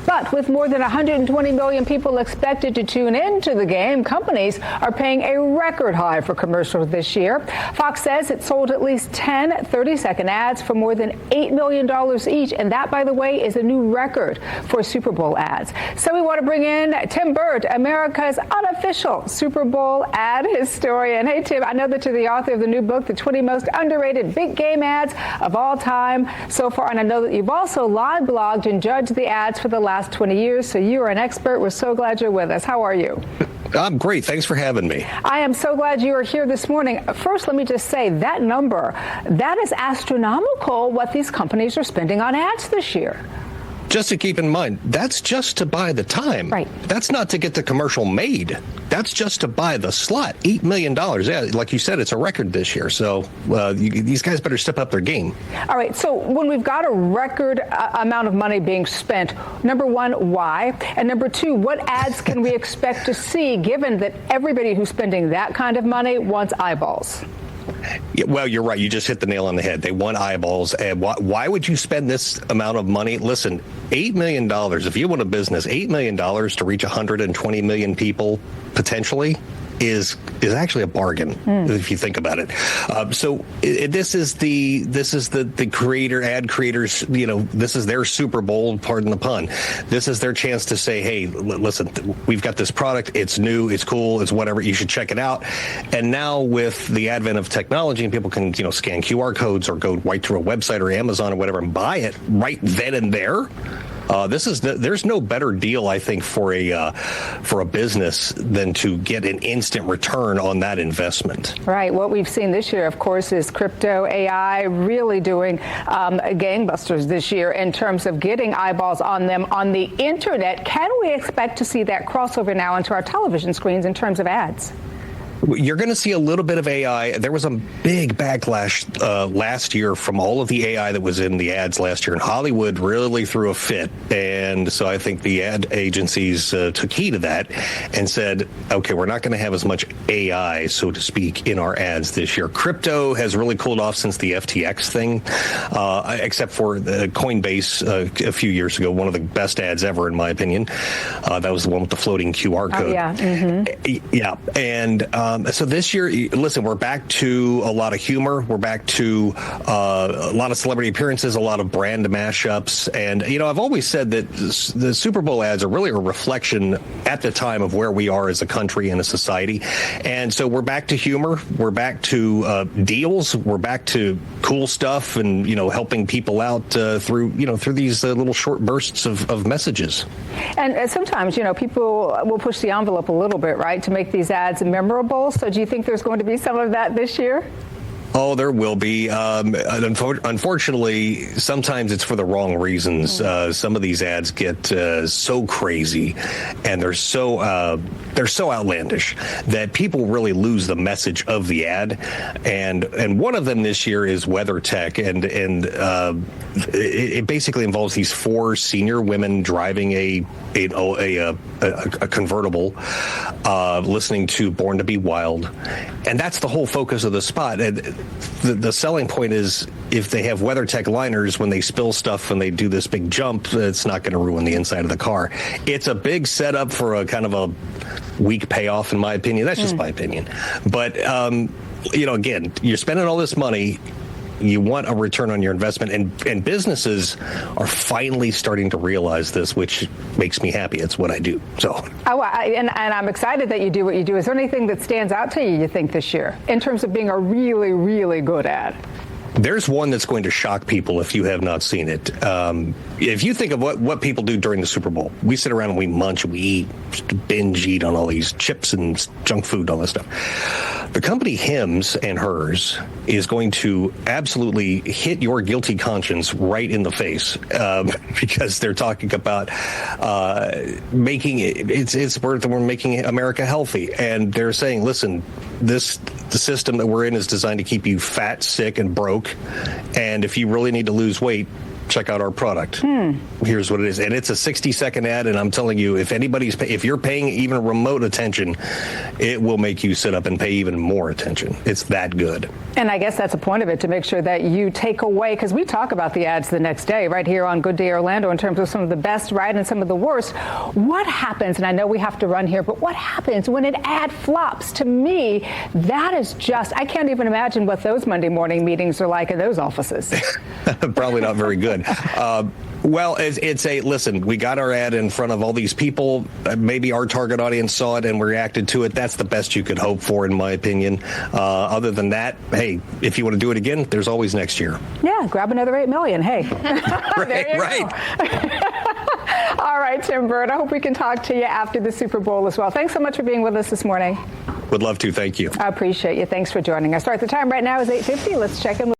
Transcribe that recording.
But with more than 120 million people expected to tune into the game, companies are paying a record high for commercials this year. Fox says it sold at least 10 30-second ads for more than $8 million each. And that, by the way, is a new record for Super Bowl ads. So we want to bring in Tim Burt, America's unofficial Super Bowl ad historian. Hey, Tim, I know that you're the author of the new book, The 20 Most Underrated Big Game Ads of All Time so far. And I know that you've also live blogged and judged the ads for the last 20 years. So you are an expert. We're so glad you're with us. How are you? I'm great. Thanks for having me. I am so glad you are here this morning. First, let me just say that number, that is astronomical what these companies are spending on ads this year. Just to keep in mind, that's just to buy the time. Right. That's not to get the commercial made. That's just to buy the slot. $8 million. Yeah, like you said, it's a record this year. So these guys better step up their game. All right. So when we've got a record amount of money being spent, number one, why? And number two, what ads can we expect to see, given that everybody who's spending that kind of money wants eyeballs? Well, you're right. You just hit the nail on the head. They want eyeballs. And why would you spend this amount of money? Listen, $8 million, if you want a business, $8 million to reach 120 million people potentially is actually a bargain if you think about it. So this is the creator, ad creators, this is their Super Bowl, pardon the pun. This is their chance to say, hey, listen, we've got this product. It's new. It's cool. It's whatever. You should check it out. And now with the advent of technology, and people can, scan QR codes or go right to a website or Amazon or whatever and buy it right then and there. There's no better deal, I think, for a business than to get an instant return on that investment. Right. What we've seen this year, of course, is crypto AI really doing gangbusters this year in terms of getting eyeballs on them on the internet. Can we expect to see that crossover now into our television screens in terms of ads? You're going to see a little bit of AI. There was a big backlash last year from all of the AI that was in the ads last year, and Hollywood really threw a fit. And so I think the ad agencies took heed of that and said, okay, we're not going to have as much AI, so to speak, in our ads this year. Crypto has really cooled off since the FTX thing, except for the Coinbase a few years ago, one of the best ads ever, in my opinion. That was the one with the floating QR code. Oh, yeah. Mm-hmm. Yeah. And so this year, listen, we're back to a lot of humor. We're back to a lot of celebrity appearances, a lot of brand mashups. And, I've always said that the Super Bowl ads are really a reflection at the time of where we are as a country and a society. And so we're back to humor. We're back to deals. We're back to cool stuff and, helping people out through these little short bursts of messages. And sometimes, people will push the envelope a little bit, right, to make these ads memorable. So do you think there's going to be some of that this year? Oh, there will be. Unfortunately, sometimes it's for the wrong reasons. Some of these ads get so crazy, and they're so outlandish that people really lose the message of the ad. And one of them this year is WeatherTech, and it basically involves these four senior women driving a convertible, listening to Born to Be Wild, and that's the whole focus of the spot. And the selling point is if they have WeatherTech liners, when they spill stuff and they do this big jump, it's not going to ruin the inside of the car. It's a big setup for a kind of a weak payoff, in my opinion. That's just my opinion. But, again, you're spending all this money. You want a return on your investment, and businesses are finally starting to realize this, which makes me happy. It's what I do. So, and I'm excited that you do what you do. Is there anything that stands out to you think, this year in terms of being a really, really good ad? There's one that's going to shock people if you have not seen it. If you think of what people do during the Super Bowl, we sit around and we munch, we eat, binge eat on all these chips and junk food, all this stuff. The company Hims and Hers is going to absolutely hit your guilty conscience right in the face because they're talking about making it's worth we're making America healthy, and they're saying, listen, the system that we're in is designed to keep you fat, sick, and broke, and if you really need to lose weight, check out our product. Here's what it is. And it's a 60-second ad, and I'm telling you, if you're paying even remote attention, it will make you sit up and pay even more attention. It's that good. And I guess that's a point of it, to make sure that you take away, because we talk about the ads the next day right here on Good Day Orlando in terms of some of the best, right, and some of the worst. What happens, and I know we have to run here, but what happens when an ad flops? To me, that is just, I can't even imagine what those Monday morning meetings are like in those offices. Probably not very good. Well, listen, we got our ad in front of all these people. Maybe our target audience saw it and reacted to it. That's the best you could hope for, in my opinion. Other than that, hey, if you want to do it again, there's always next year. Yeah, grab another $8 million. Hey. Right. All right, Tim Burt, I hope we can talk to you after the Super Bowl as well. Thanks so much for being with us this morning. Would love to. Thank you. I appreciate you. Thanks for joining us. All right, the time right now is 8:50. Let's check in with